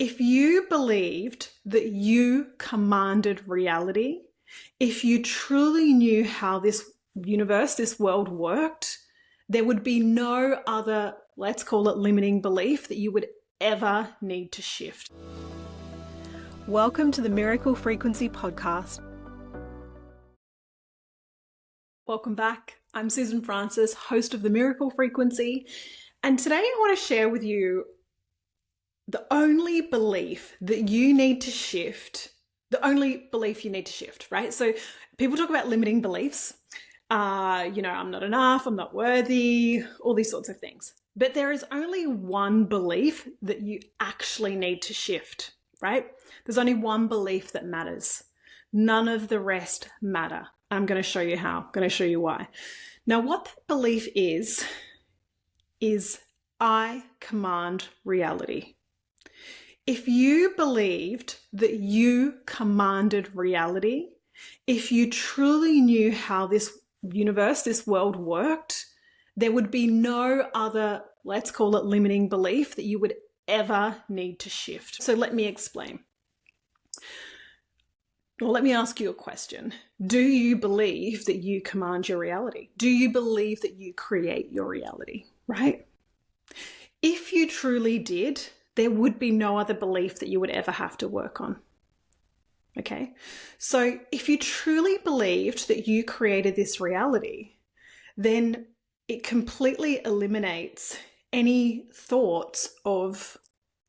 If you believed that you commanded reality, if you truly knew how this universe, this world worked, there would be no other, let's call it limiting belief that you would ever need to shift. Welcome to the Miracle Frequency Podcast. Welcome back. I'm Susan Francis, host of the Miracle Frequency, and today I want to share with you the only belief that you need to shift, right? So people talk about limiting beliefs. I'm not enough, I'm not worthy, all these sorts of things. But there is only one belief that you actually need to shift, right? There's only one belief that matters. None of the rest matter. I'm going to show you how. I'm going to show you why. Now, what that belief is I command reality. If you believed that you commanded reality, if you truly knew how this universe, this world worked, there would be no other, let's call it limiting belief that you would ever need to shift. So let me explain. Well, let me ask you a question. Do you believe that you command your reality? Do you believe that you create your reality, right? If you truly did, there would be no other belief that you would ever have to work on. Okay? So if you truly believed that you created this reality, then it completely eliminates any thoughts of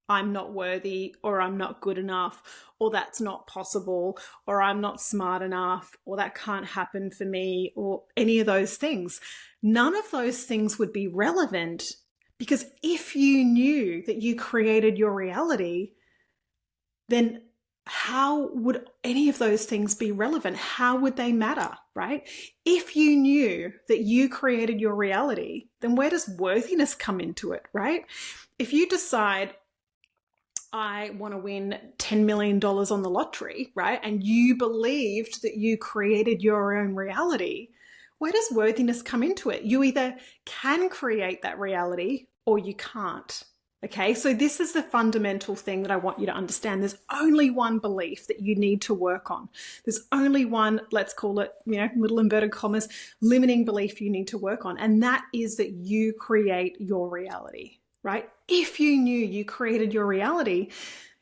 I'm not worthy, or I'm not good enough, or that's not possible, or I'm not smart enough, or that can't happen for me, or any of those things. None of those things would be relevant, because if you knew that you created your reality, then how would any of those things be relevant? How would they matter, right? If you knew that you created your reality, then where does worthiness come into it, right? If you decide, I want to win $10 million on the lottery, right? And you believed that you created your own reality, where does worthiness come into it? You either can create that reality or you can't. Okay, so this is the fundamental thing that I want you to understand. There's only one belief that you need to work on. There's only one, let's call it, little inverted commas, limiting belief you need to work on. And that is that you create your reality, right? If you knew you created your reality,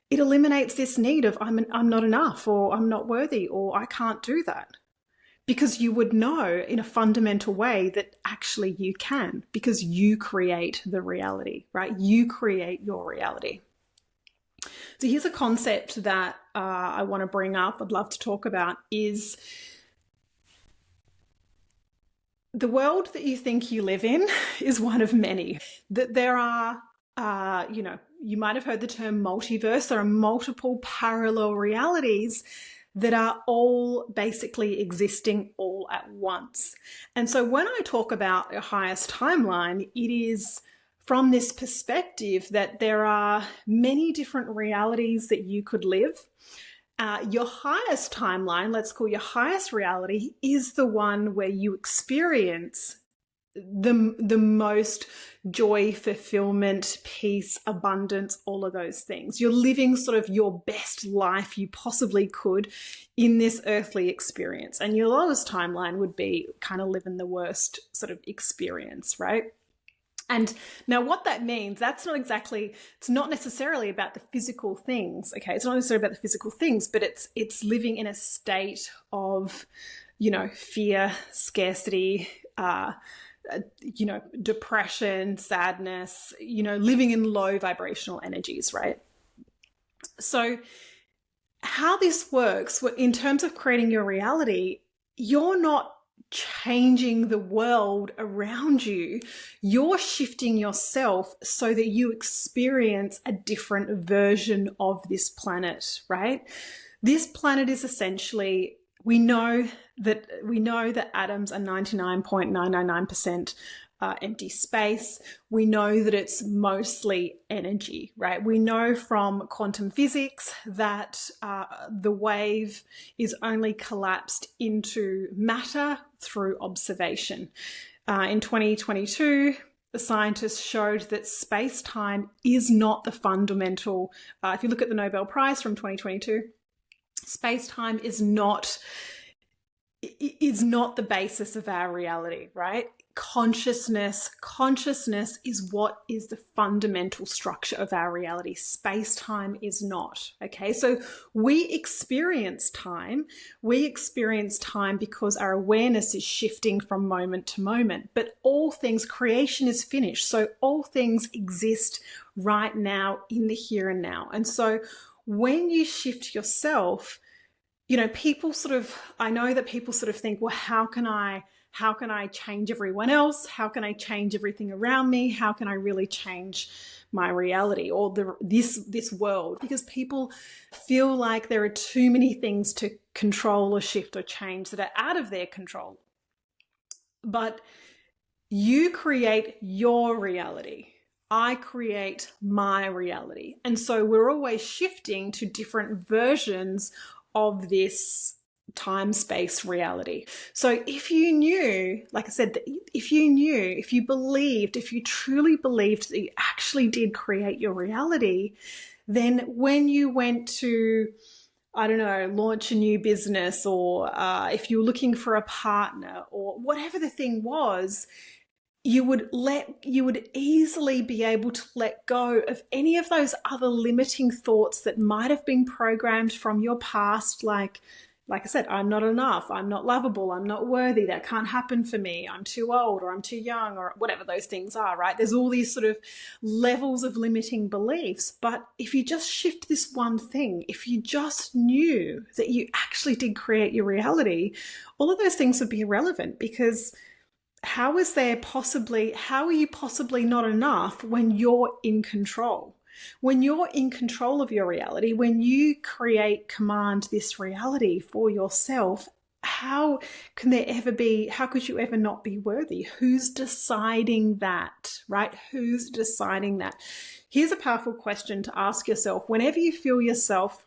it eliminates this need of I'm not enough, or I'm not worthy, or I can't do that. Because you would know in a fundamental way that actually you can, because you create the reality, right? You create your reality. So here's a concept that I want to bring up, I'd love to talk about, is the world that you think you live in is one of many. That there are, you might have heard the term multiverse. There are multiple parallel realities that are all basically existing all at once. And so when I talk about a highest timeline, it is from this perspective that there are many different realities that you could live. Your highest timeline, let's call your highest reality, is the one where you experience the most joy, fulfillment, peace, abundance, all of those things. You're living sort of your best life you possibly could in this earthly experience. And your lowest timeline would be kind of living the worst sort of experience, right? And now what that means, it's not necessarily about the physical things, okay? It's not necessarily about the physical things, but it's living in a state of, fear, scarcity, depression, sadness, living in low vibrational energies, right? So how this works in terms of creating your reality, you're not changing the world around you. You're shifting yourself so that you experience a different version of this planet, right? This planet is essentially, we know that atoms are 99.999% empty space. We know that it's mostly energy, right? We know from quantum physics that the wave is only collapsed into matter through observation. In 2022, the scientists showed that space-time is not the fundamental, if you look at the Nobel Prize from 2022, space-time is not the basis of our reality, right? Consciousness is what is the fundamental structure of our reality. Space-time is not, okay? So we experience time because our awareness is shifting from moment to moment, but all things, creation is finished. So all things exist right now in the here and now. And so when you shift yourself, you know, I know that people sort of think, well, how can I change everyone else? How can I change everything around me? How can I really change my reality or this world? Because people feel like there are too many things to control or shift or change that are out of their control. But you create your reality. I create my reality. And so we're always shifting to different versions of this time-space reality. So if you knew, like I said, if you truly believed that you actually did create your reality, then when you went to, I don't know, launch a new business, or if you were looking for a partner, or whatever the thing was, you would easily be able to let go of any of those other limiting thoughts that might have been programmed from your past, like I said, I'm not enough, I'm not lovable, I'm not worthy, that can't happen for me, I'm too old, or I'm too young, or whatever those things are, right? There's all these sort of levels of limiting beliefs. But if you just shift this one thing, if you just knew that you actually did create your reality, all of those things would be irrelevant, because how are you possibly not enough when you're in control? When you're in control of your reality, when you command this reality for yourself, how could you ever not be worthy? Who's deciding that, right? Who's deciding that? Here's a powerful question to ask yourself whenever you feel yourself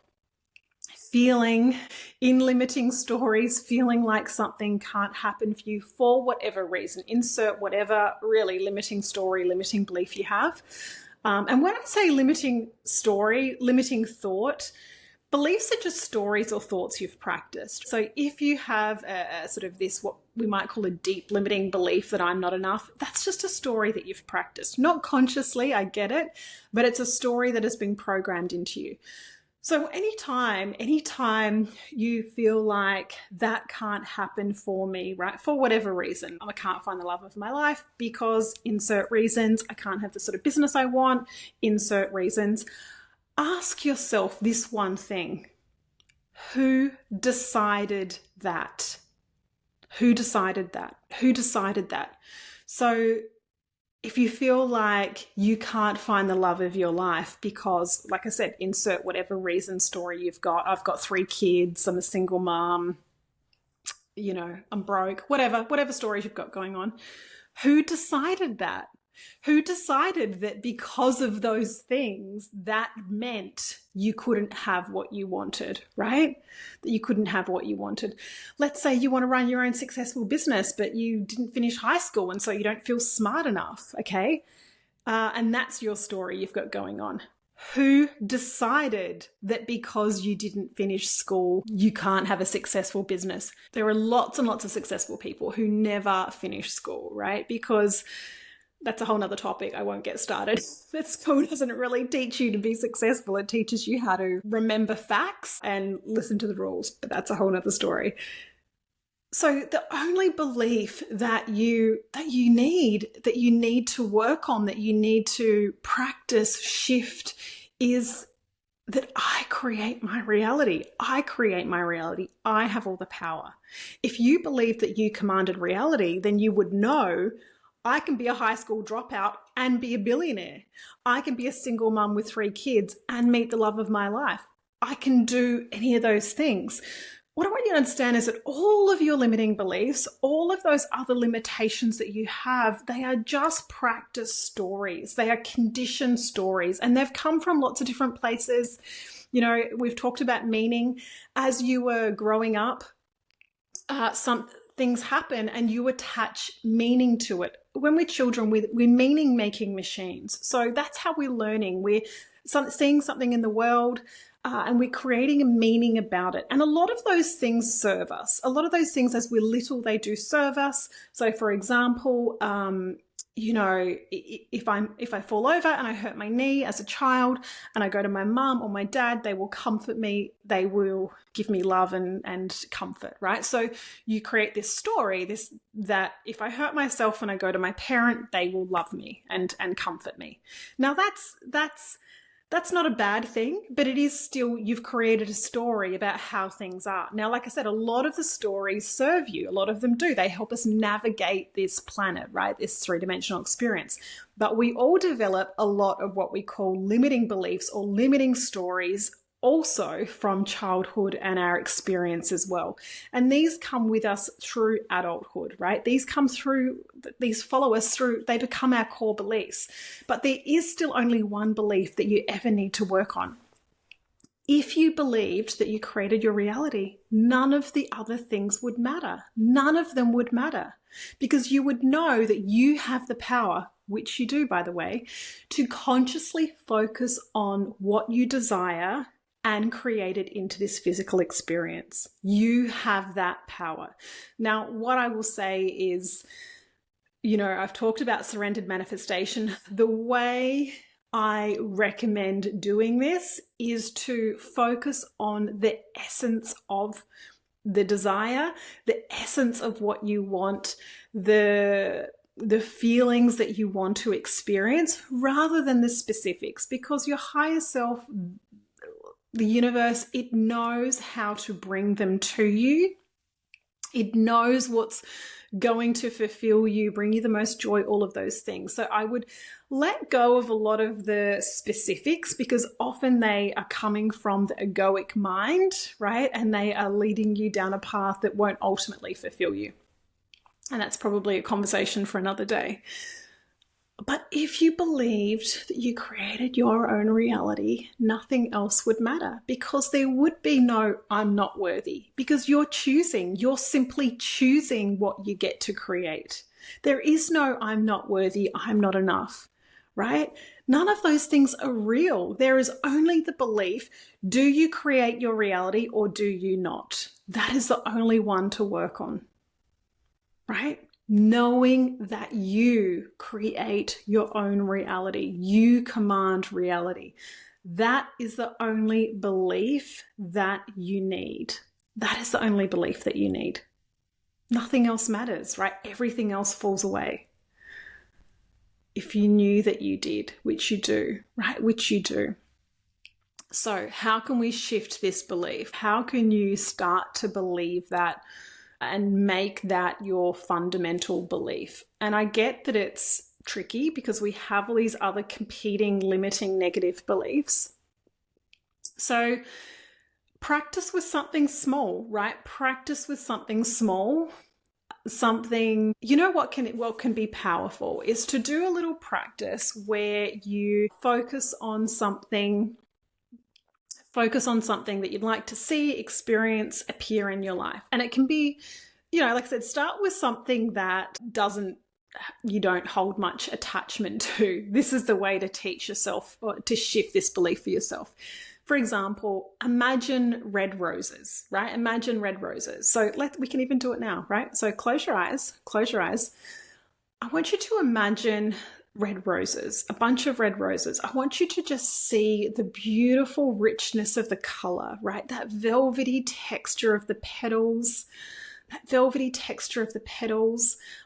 feeling in limiting stories, feeling like something can't happen for you for whatever reason. Insert whatever really limiting story, limiting belief you have. And when I say limiting story, limiting thought, beliefs are just stories or thoughts you've practiced. So if you have a sort of this, what we might call a deep limiting belief that I'm not enough, that's just a story that you've practiced. Not consciously, I get it, but it's a story that has been programmed into you. So anytime you feel like that can't happen for me, right, for whatever reason, I can't find the love of my life because insert reasons, I can't have the sort of business I want, insert reasons, ask yourself this one thing: who decided that? Who decided that? Who decided that? So if you feel like you can't find the love of your life because, like I said, insert whatever reason story you've got. I've got 3 kids, I'm a single mom, you know, I'm broke, whatever stories you've got going on. Who decided that? Who decided that because of those things, that meant you couldn't have what you wanted, right? That you couldn't have what you wanted. Let's say you want to run your own successful business, but you didn't finish high school and so you don't feel smart enough, okay? And that's your story you've got going on. Who decided that because you didn't finish school, you can't have a successful business? There are lots and lots of successful people who never finish school, right? Because that's a whole nother topic. I won't get started. But school doesn't really teach you to be successful. It teaches you how to remember facts and listen to the rules. But that's a whole nother story. So the only belief that you need to work on, that you need to practice, shift, is that I create my reality. I create my reality. I have all the power. If you believe that you commanded reality, then you would know, I can be a high school dropout and be a billionaire. I can be a single mum with 3 kids and meet the love of my life. I can do any of those things. What I want you to understand is that all of your limiting beliefs, all of those other limitations that you have, they are just practice stories. They are conditioned stories, and they've come from lots of different places. You know, we've talked about meaning. As you were growing up, things happen and you attach meaning to it. When we're children, we're meaning making machines. So that's how we're learning. We're seeing something in the world, and we're creating a meaning about it. And a lot of those things serve us. A lot of those things, as we're little, they do serve us. So for example, if I fall over and I hurt my knee as a child and I go to my mum or my dad, they will comfort me. They will give me love and comfort, right? So you create this story, that if I hurt myself and I go to my parent, they will love me and comfort me. Now that's not a bad thing, but it is still, you've created a story about how things are. Now, like I said, a lot of the stories serve you. A lot of them do. They help us navigate this planet, right? This three-dimensional experience. But we all develop a lot of what we call limiting beliefs or limiting stories also from childhood and our experience as well. And these come with us through adulthood, right? These follow us through, they become our core beliefs. But there is still only one belief that you ever need to work on. If you believed that you created your reality, none of the other things would matter. None of them would matter, because you would know that you have the power, which you do, by the way, to consciously focus on what you desire and create it into this physical experience. You have that power. Now, what I will say is, I've talked about surrendered manifestation. The way I recommend doing this is to focus on the essence of the desire, the essence of what you want, the feelings that you want to experience, rather than the specifics, because your higher self, the universe, it knows how to bring them to you. It knows what's going to fulfill you, bring you the most joy, all of those things. So I would let go of a lot of the specifics, because often they are coming from the egoic mind, right? And they are leading you down a path that won't ultimately fulfill you. And that's probably a conversation for another day. But if you believed that you created your own reality, nothing else would matter, because there would be no I'm not worthy, because you're simply choosing what you get to create. There is no I'm not worthy, I'm not enough, right? None of those things are real. There is only the belief, do you create your reality or do you not? That is the only one to work on, right? Knowing that you create your own reality, you command reality. That is the only belief that you need. That is the only belief that you need. Nothing else matters, right? Everything else falls away. If you knew that you did, which you do, right? Which you do. So how can we shift this belief? How can you start to believe that and make that your fundamental belief? And I get that it's tricky because we have all these other competing, limiting, negative beliefs. So practice with something small, right? Practice with something small. What can be powerful is to do a little practice where you focus on something that you'd like to see, experience, appear in your life. And it can be, like I said, start with something that you don't hold much attachment to. This is the way to teach yourself, or to shift this belief for yourself. For example, imagine red roses, right? Imagine red roses. So we can even do it now, right? So close your eyes. I want you to imagine red roses, a bunch of red roses. I want you to just see the beautiful richness of the color, right? That velvety texture of the petals. I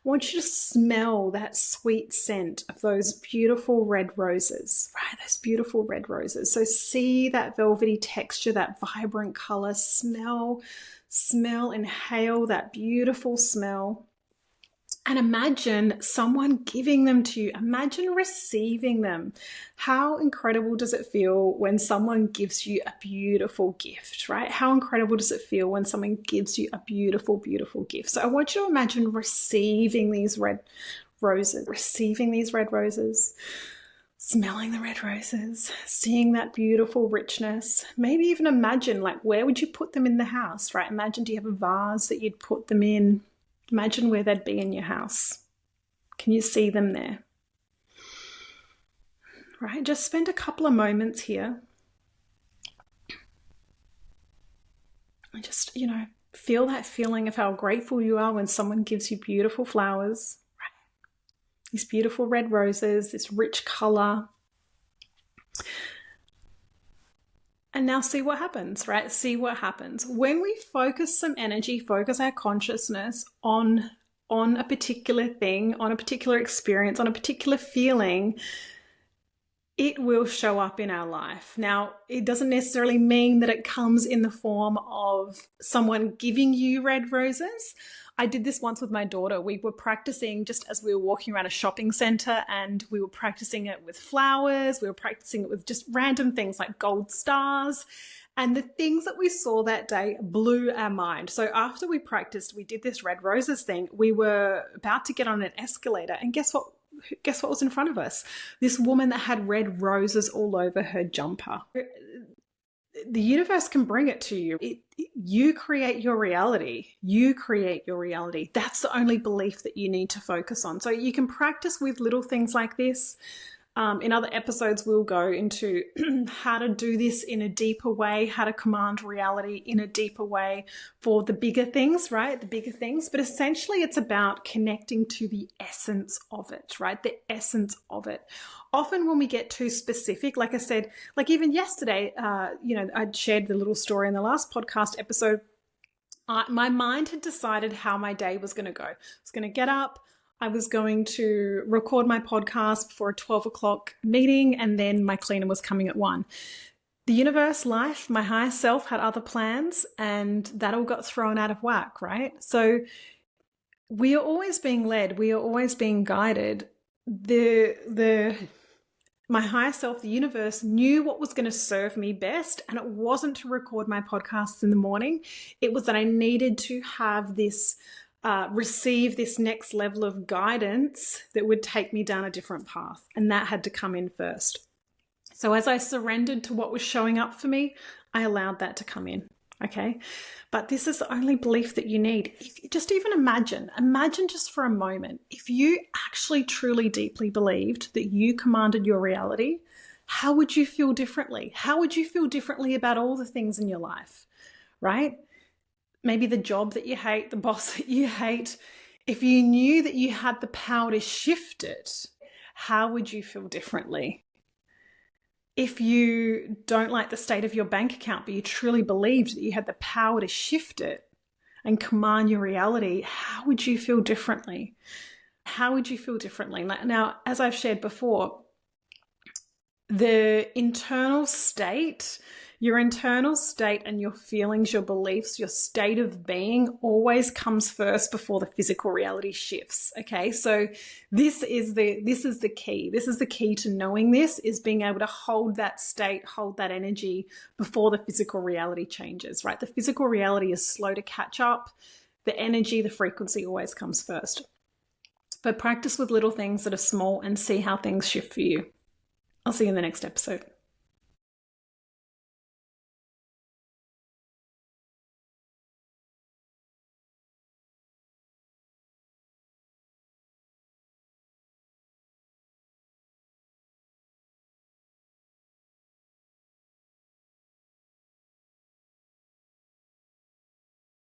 want you to smell that sweet scent of those beautiful red roses, right? Those beautiful red roses. So see that velvety texture, that vibrant color, smell, inhale that beautiful smell. And imagine someone giving them to you. Imagine receiving them. How incredible does it feel when someone gives you a beautiful gift, right? How incredible does it feel when someone gives you a beautiful, beautiful gift? So I want you to imagine receiving these red roses, smelling the red roses, seeing that beautiful richness. Maybe even imagine, where would you put them in the house, right? Imagine, do you have a vase that you'd put them in? Imagine where they'd be in your house. Can you see them there? Right? Just spend a couple of moments here. And just, feel that feeling of how grateful you are when someone gives you beautiful flowers, right? These beautiful red roses, this rich color. And now see what happens, right? See what happens. When we focus some energy, focus our consciousness on a particular thing, on a particular experience, on a particular feeling, it will show up in our life. Now, it doesn't necessarily mean that it comes in the form of someone giving you red roses. I did this once with my daughter. We were practicing just as we were walking around a shopping center, and we were practicing it with flowers. We were practicing it with just random things like gold stars. And the things that we saw that day blew our mind. So after we practiced, we did this red roses thing. We were about to get on an escalator, and guess what was in front of us? This woman that had red roses all over her jumper. The universe can bring it to you. You create your reality. You create your reality. That's the only belief that you need to focus on. So you can practice with little things like this. In other episodes, we'll go into how to do this in a deeper way, how to command reality in a deeper way for the bigger things, right? The bigger things. But essentially, it's about connecting to the essence of it, right? The essence of it. Often when we get too specific, like I said, like even yesterday, I'd shared the little story in the last podcast episode. My mind had decided how my day was going to go. I was going to get up. I was going to record my podcast before a 12 o'clock meeting, and then my cleaner was coming at 1. The universe, life, my higher self had other plans, and that all got thrown out of whack, right? So we are always being led. We are always being guided. My higher self, the universe, knew what was going to serve me best, and it wasn't to record my podcasts in the morning. It was that I needed to have this receive this next level of guidance that would take me down a different path. And that had to come in first. So as I surrendered to what was showing up for me, I allowed that to come in. Okay. But this is the only belief that you need. Just even imagine just for a moment, if you actually truly deeply believed that you commanded your reality, how would you feel differently? How would you feel differently about all the things in your life, right? Maybe the job that you hate, the boss that you hate. If you knew that you had the power to shift it, how would you feel differently? If you don't like the state of your bank account, but you truly believed that you had the power to shift it and command your reality, how would you feel differently? How would you feel differently? Now, as I've shared before, the internal state, your internal state and your feelings, your beliefs, your state of being always comes first before the physical reality shifts. Okay. So this is the key. This is the key to knowing this, is being able to hold that state, hold that energy before the physical reality changes, right? The physical reality is slow to catch up. The energy, the frequency always comes first. But practice with little things that are small and see how things shift for you. I'll see you in the next episode.